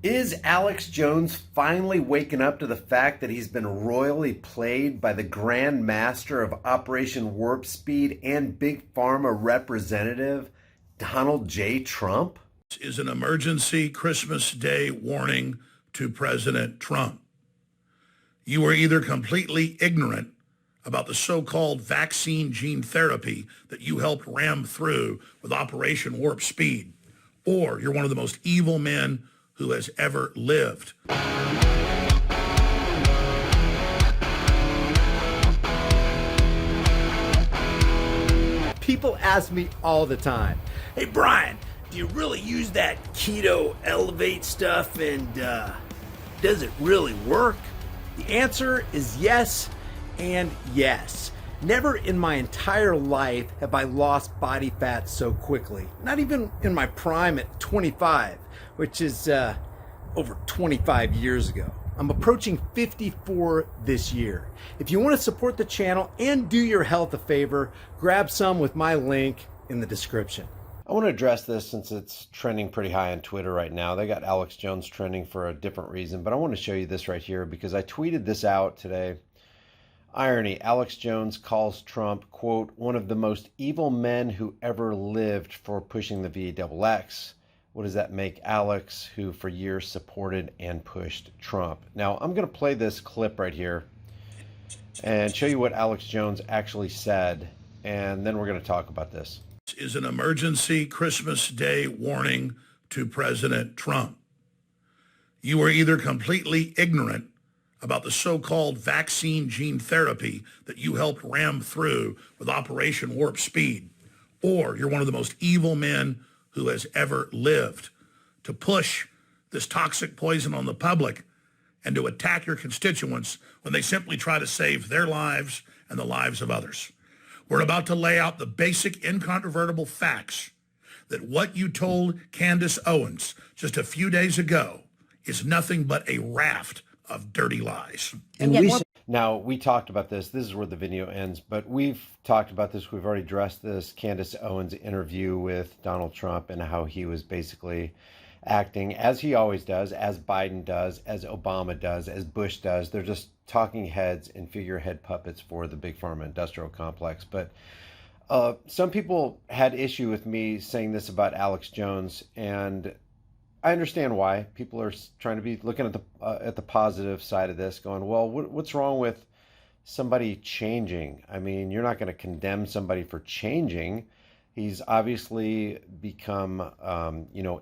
Is Alex Jones finally waking up to the fact that he's been royally played by the Grand Master of Operation Warp Speed and Big Pharma representative, Donald J. Trump? Is an emergency Christmas Day warning to President Trump. You are either completely ignorant about the so-called vaccine gene therapy that you helped ram through with Operation Warp Speed, or you're one of the most evil men who has ever lived. People ask me all the time, hey Brian, do you really use that keto elevate stuff and does it really work? The answer is yes and yes. Never in my entire life have I lost body fat so quickly. Not even in my prime at 25, which is over 25 years ago. I'm approaching 54 this year. If you want to support the channel and do your health a favor, grab some with my link in the description. I want to address this since it's trending pretty high on Twitter right now. They got Alex Jones trending for a different reason, but I want to show you this right here because I tweeted this out today. Irony, Alex Jones calls Trump, quote, one of the most evil men who ever lived for pushing the VXX. What does that make Alex, who for years supported and pushed Trump? Now, I'm going to play this clip right here and show you what Alex Jones actually said, and then we're going to talk about this. Is an emergency Christmas Day warning to President Trump. You are either completely ignorant about the so-called vaccine gene therapy that you helped ram through with Operation Warp Speed, or you're one of the most evil men who has ever lived to push this toxic poison on the public and to attack your constituents when they simply try to save their lives and the lives of others. We're about to lay out the basic incontrovertible facts that what you told Candace Owens just a few days ago is nothing but a raft of dirty lies. Now, we talked about this. This is where the video ends, but we've talked about this. We've already addressed this Candace Owens interview with Donald Trump and how he was basically acting as he always does, as Biden does, as Obama does, as Bush does. They're just talking heads and figurehead puppets for the big pharma industrial complex. But some people had issue with me saying this about Alex Jones, and I understand why. People are trying to be looking at the positive side of this, going, well, what's wrong with somebody changing? I mean, you're not going to condemn somebody for changing. He's obviously become,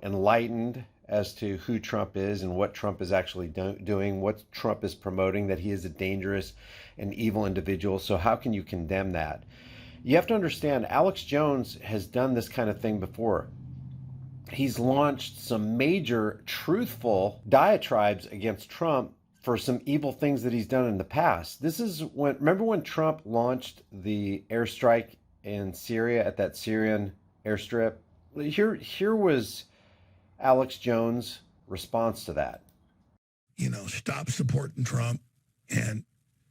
enlightened as to who Trump is and what Trump is actually doing, what Trump is promoting, that he is a dangerous and evil individual. So how can you condemn that? You have to understand, Alex Jones has done this kind of thing before. He's launched some major truthful diatribes against Trump for some evil things that he's done in the past. This is remember when Trump launched the airstrike in Syria at that Syrian airstrip? Here was Alex Jones' response to that. Stop supporting Trump. And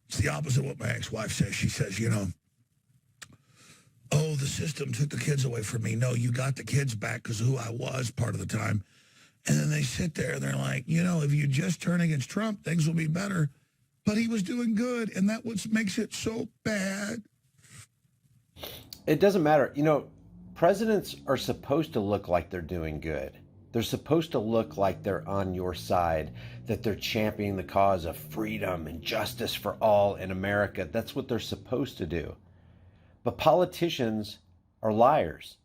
it's the opposite of what my ex-wife says. She says, oh, the system took the kids away from me. No, you got the kids back because of who I was part of the time. And then they sit there and they're like, if you just turn against Trump, things will be better. But he was doing good, and that what makes it so bad. It doesn't matter. Presidents are supposed to look like they're doing good. They're supposed to look like they're on your side, that they're championing the cause of freedom and justice for all in America. That's what they're supposed to do. But politicians are liars.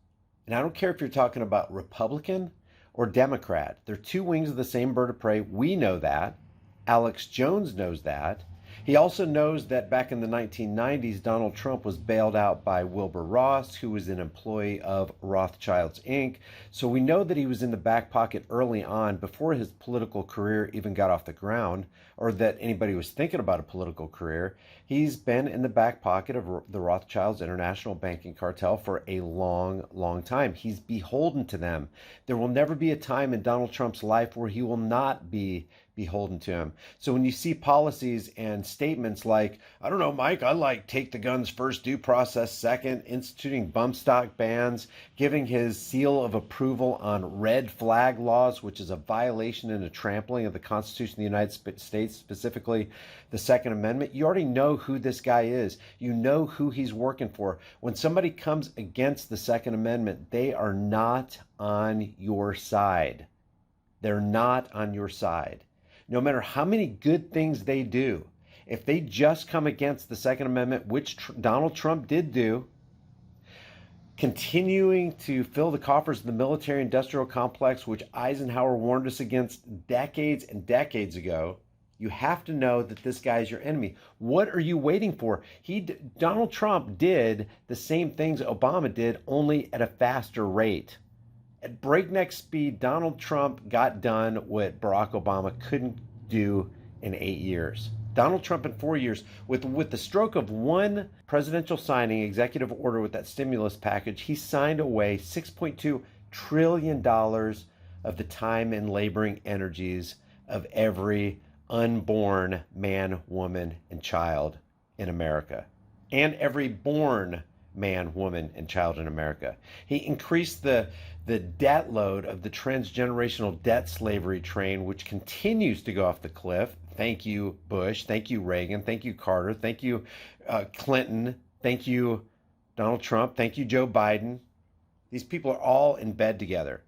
And I don't care if you're talking about Republican or Democrat. They're two wings of the same bird of prey. We know that. Alex Jones knows that. He also knows that back in the 1990s, Donald Trump was bailed out by Wilbur Ross, who was an employee of Rothschilds, Inc. So we know that he was in the back pocket early on, before his political career even got off the ground, or that anybody was thinking about a political career. He's been in the back pocket of the Rothschilds International Banking Cartel for a long, long time. He's beholden to them. There will never be a time in Donald Trump's life where he will not be beholden to him. So when you see policies and statements like, I don't know, Mike, I like take the guns first, due process second, instituting bump stock bans, giving his seal of approval on red flag laws, which is a violation and a trampling of the Constitution of the United States, specifically the Second Amendment, you already know who this guy is. You know who he's working for. When somebody comes against the Second Amendment, they are not on your side. They're not on your side. No matter how many good things they do, if they just come against the Second Amendment, which Donald Trump did do, continuing to fill the coffers of the military-industrial complex, which Eisenhower warned us against decades and decades ago, you have to know that this guy is your enemy. What are you waiting for? Donald Trump did the same things Obama did, only at a faster rate. At breakneck speed, Donald Trump got done what Barack Obama couldn't do in 8 years. Donald Trump in 4 years, with the stroke of one presidential signing, executive order with that stimulus package, he signed away $6.2 trillion of the time and laboring energies of every unborn man, woman, and child in America, and every born man, woman, and child in America. He increased the debt load of the transgenerational debt slavery train, which continues to go off the cliff. Thank you, Bush. Thank you, Reagan. Thank you, Carter. Thank you, Clinton. Thank you, Donald Trump. Thank you, Joe Biden. These people are all in bed together.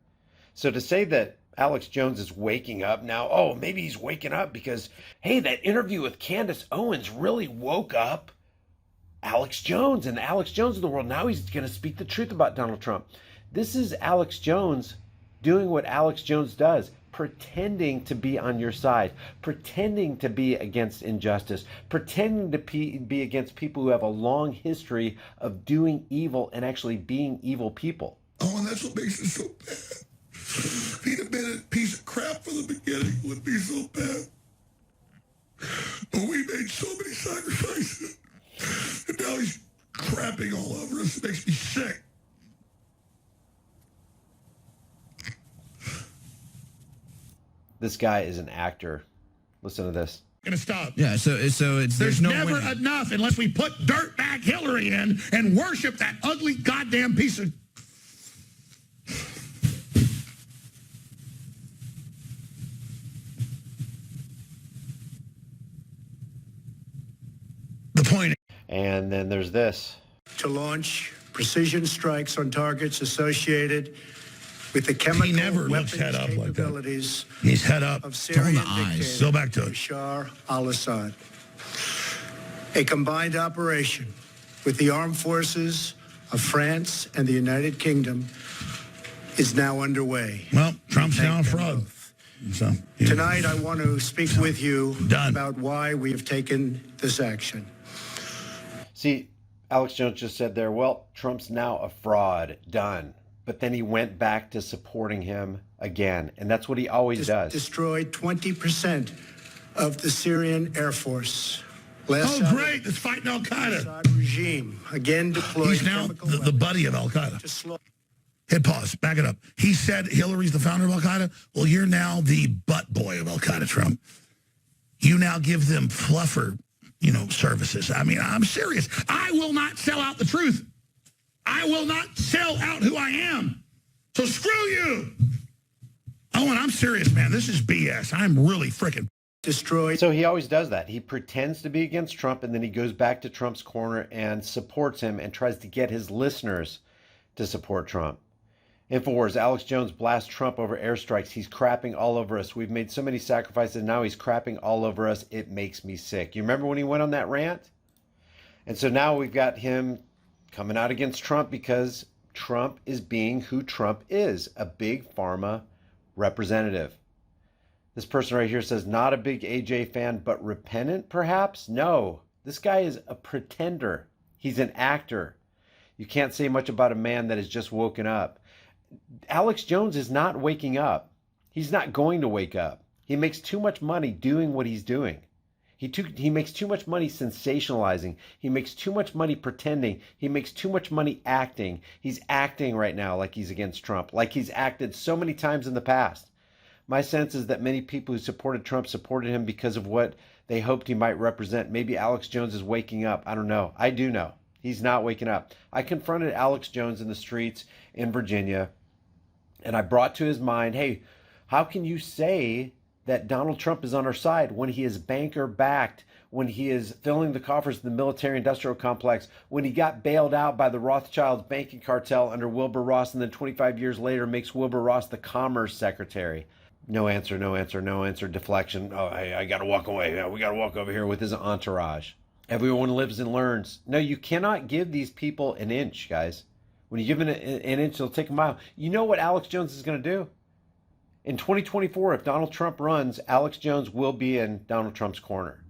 So to say that Alex Jones is waking up now, oh, maybe he's waking up because, hey, that interview with Candace Owens really woke up Alex Jones and Alex Jones of the world. Now he's going to speak the truth about Donald Trump. This is Alex Jones doing what Alex Jones does, pretending to be on your side, pretending to be against injustice, pretending to be against people who have a long history of doing evil and actually being evil people. Oh, and that's what makes it so bad. If he'd have been a piece of crap from the beginning, it wouldn't be so bad. But we made so many sacrifices, and now he's crapping all over us. It makes me sick. This guy is an actor. Listen to this. Gonna stop. Yeah, so it's There's no never winning. enough unless we put dirtbag Hillary in and worship that ugly goddamn piece of. The point. And then there's this. To launch precision strikes on targets associated with the chemical He never looks weapons head up like that. capabilities He's head up. of It's all in Syrian the eyes. dictator Go back to it. Bashar al-Assad. A combined operation with the armed forces of France and the United Kingdom is now underway. Well, Trump's now a Thank them fraud. both. So yeah. Tonight, I want to speak with you Done. about why we have taken this action. See, Alex Jones just said there, well, Trump's now a fraud, done. But then he went back to supporting him again. And that's what he always does. Destroyed 20% of the Syrian Air Force. Last Oh, great. That's fighting Al-Qaeda. Assad regime again deployed He's now chemical the weapons buddy of Al-Qaeda. to slow. Hit pause. Back it up. He said Hillary's the founder of Al-Qaeda. Well, you're now the butt boy of Al-Qaeda, Trump. You now give them fluffer, services. I mean, I'm serious. I will not sell out the truth. I will not sell out who I am. So screw you. Oh, and I'm serious, man. This is BS. I'm really freaking. Destroyed. So he always does that. He pretends to be against Trump, and then he goes back to Trump's corner and supports him and tries to get his listeners to support Trump. InfoWars, Alex Jones blasts Trump over airstrikes. He's crapping all over us. We've made so many sacrifices. Now he's crapping all over us. It makes me sick. You remember when he went on that rant? And so now we've got him coming out against Trump because Trump is being who Trump is, a big pharma representative. This person right here says, not a big AJ fan, but repentant perhaps? No, this guy is a pretender. He's an actor. You can't say much about a man that has just woken up. Alex Jones is not waking up. He's not going to wake up. He makes too much money doing what he's doing. He makes too much money sensationalizing. He makes too much money pretending. He makes too much money acting. He's acting right now like he's against Trump, like he's acted so many times in the past. My sense is that many people who supported Trump supported him because of what they hoped he might represent. Maybe Alex Jones is waking up. I don't know. I do know. He's not waking up. I confronted Alex Jones in the streets in Virginia, and I brought to his mind, hey, how can you say that Donald Trump is on our side when he is banker-backed, when he is filling the coffers of the military-industrial complex, when he got bailed out by the Rothschilds banking cartel under Wilbur Ross, and then 25 years later makes Wilbur Ross the Commerce Secretary? No answer, no answer, no answer, deflection. Oh, I got to walk away. We got to walk over here with his entourage. Everyone lives and learns. No, you cannot give these people an inch, guys. When you give an inch, they'll take a mile. You know what Alex Jones is going to do? In 2024, if Donald Trump runs, Alex Jones will be in Donald Trump's corner.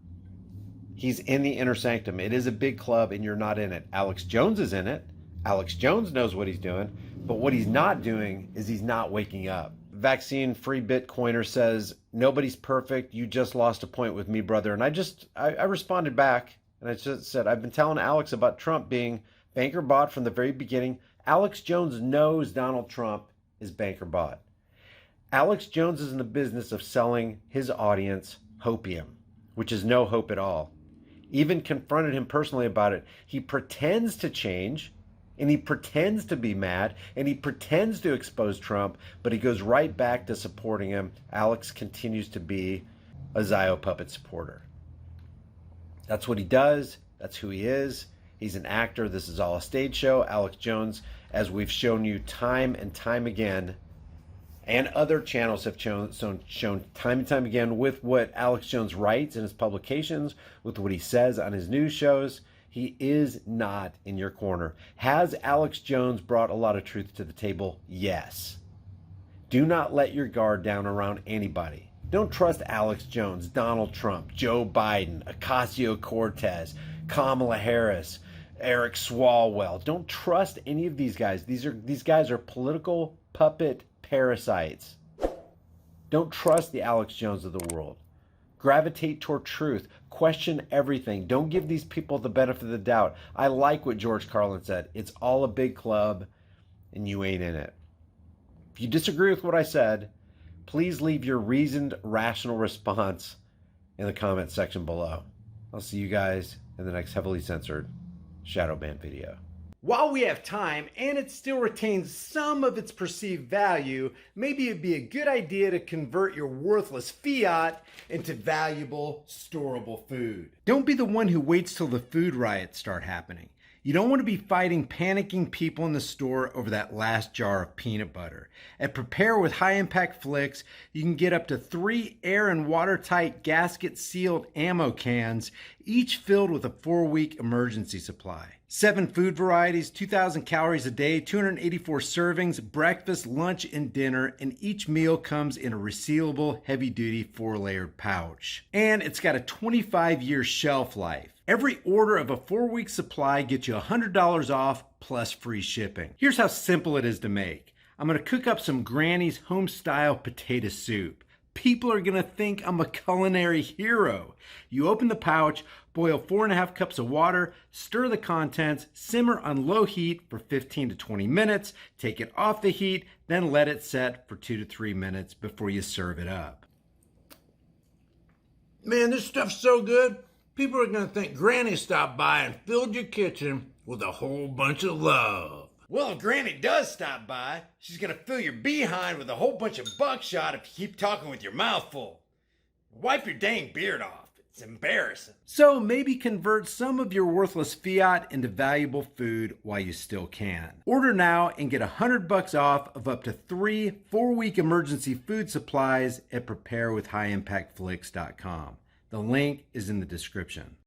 He's in the inner sanctum. It is a big club, and you're not in it. Alex Jones is in it. Alex Jones knows what he's doing. But what he's not doing is he's not waking up. Vaccine Free Bitcoiner says, nobody's perfect. You just lost a point with me, brother. And I responded back, and I just said, I've been telling Alex about Trump being banker bought from the very beginning. Alex Jones knows Donald Trump is banker bought. Alex Jones is in the business of selling his audience hopium, which is no hope at all. Even confronted him personally about it. He pretends to change, and he pretends to be mad, and he pretends to expose Trump, but he goes right back to supporting him. Alex continues to be a Zio puppet supporter. That's what he does. That's who he is. He's an actor. This is all a stage show. Alex Jones, as we've shown you time and time again, and other channels have shown time and time again with what Alex Jones writes in his publications, with what he says on his news shows, he is not in your corner. Has Alex Jones brought a lot of truth to the table? Yes. Do not let your guard down around anybody. Don't trust Alex Jones, Donald Trump, Joe Biden, Ocasio-Cortez, Kamala Harris, Eric Swalwell. Don't trust any of these guys. These guys are political puppet parasites. Don't trust the Alex Jones of the world. Gravitate toward truth. Question everything. Don't give these people the benefit of the doubt. I like what George Carlin said. It's all a big club, and you ain't in it. If you disagree with what I said, please leave your reasoned, rational response in the comment section below. I'll see you guys in the next heavily censored shadow ban video. While we have time and it still retains some of its perceived value, maybe it'd be a good idea to convert your worthless fiat into valuable, storable food. Don't be the one who waits till the food riots start happening. You don't want to be fighting panicking people in the store over that last jar of peanut butter. At Prepare with High Impact Flicks, you can get up to 3 air and watertight gasket-sealed ammo cans, each filled with a 4-week emergency supply. 7 food varieties, 2,000 calories a day, 284 servings, breakfast, lunch, and dinner, and each meal comes in a resealable, heavy-duty 4-layered pouch. And it's got a 25-year shelf life. Every order of a 4-week supply gets you $100 off plus free shipping. Here's how simple it is to make. I'm going to cook up some Granny's home-style potato soup. People are going to think I'm a culinary hero. You open the pouch, boil 4.5 cups of water, stir the contents, simmer on low heat for 15 to 20 minutes, take it off the heat, then let it set for 2 to 3 minutes before you serve it up. Man, this stuff's so good. People are going to think Granny stopped by and filled your kitchen with a whole bunch of love. Well, if Granny does stop by, she's going to fill your behind with a whole bunch of buckshot if you keep talking with your mouth full. Wipe your dang beard off. It's embarrassing. So maybe convert some of your worthless fiat into valuable food while you still can. Order now and get $100 off of up to 3 4-week emergency food supplies at preparewithhighimpactflix.com. The link is in the description.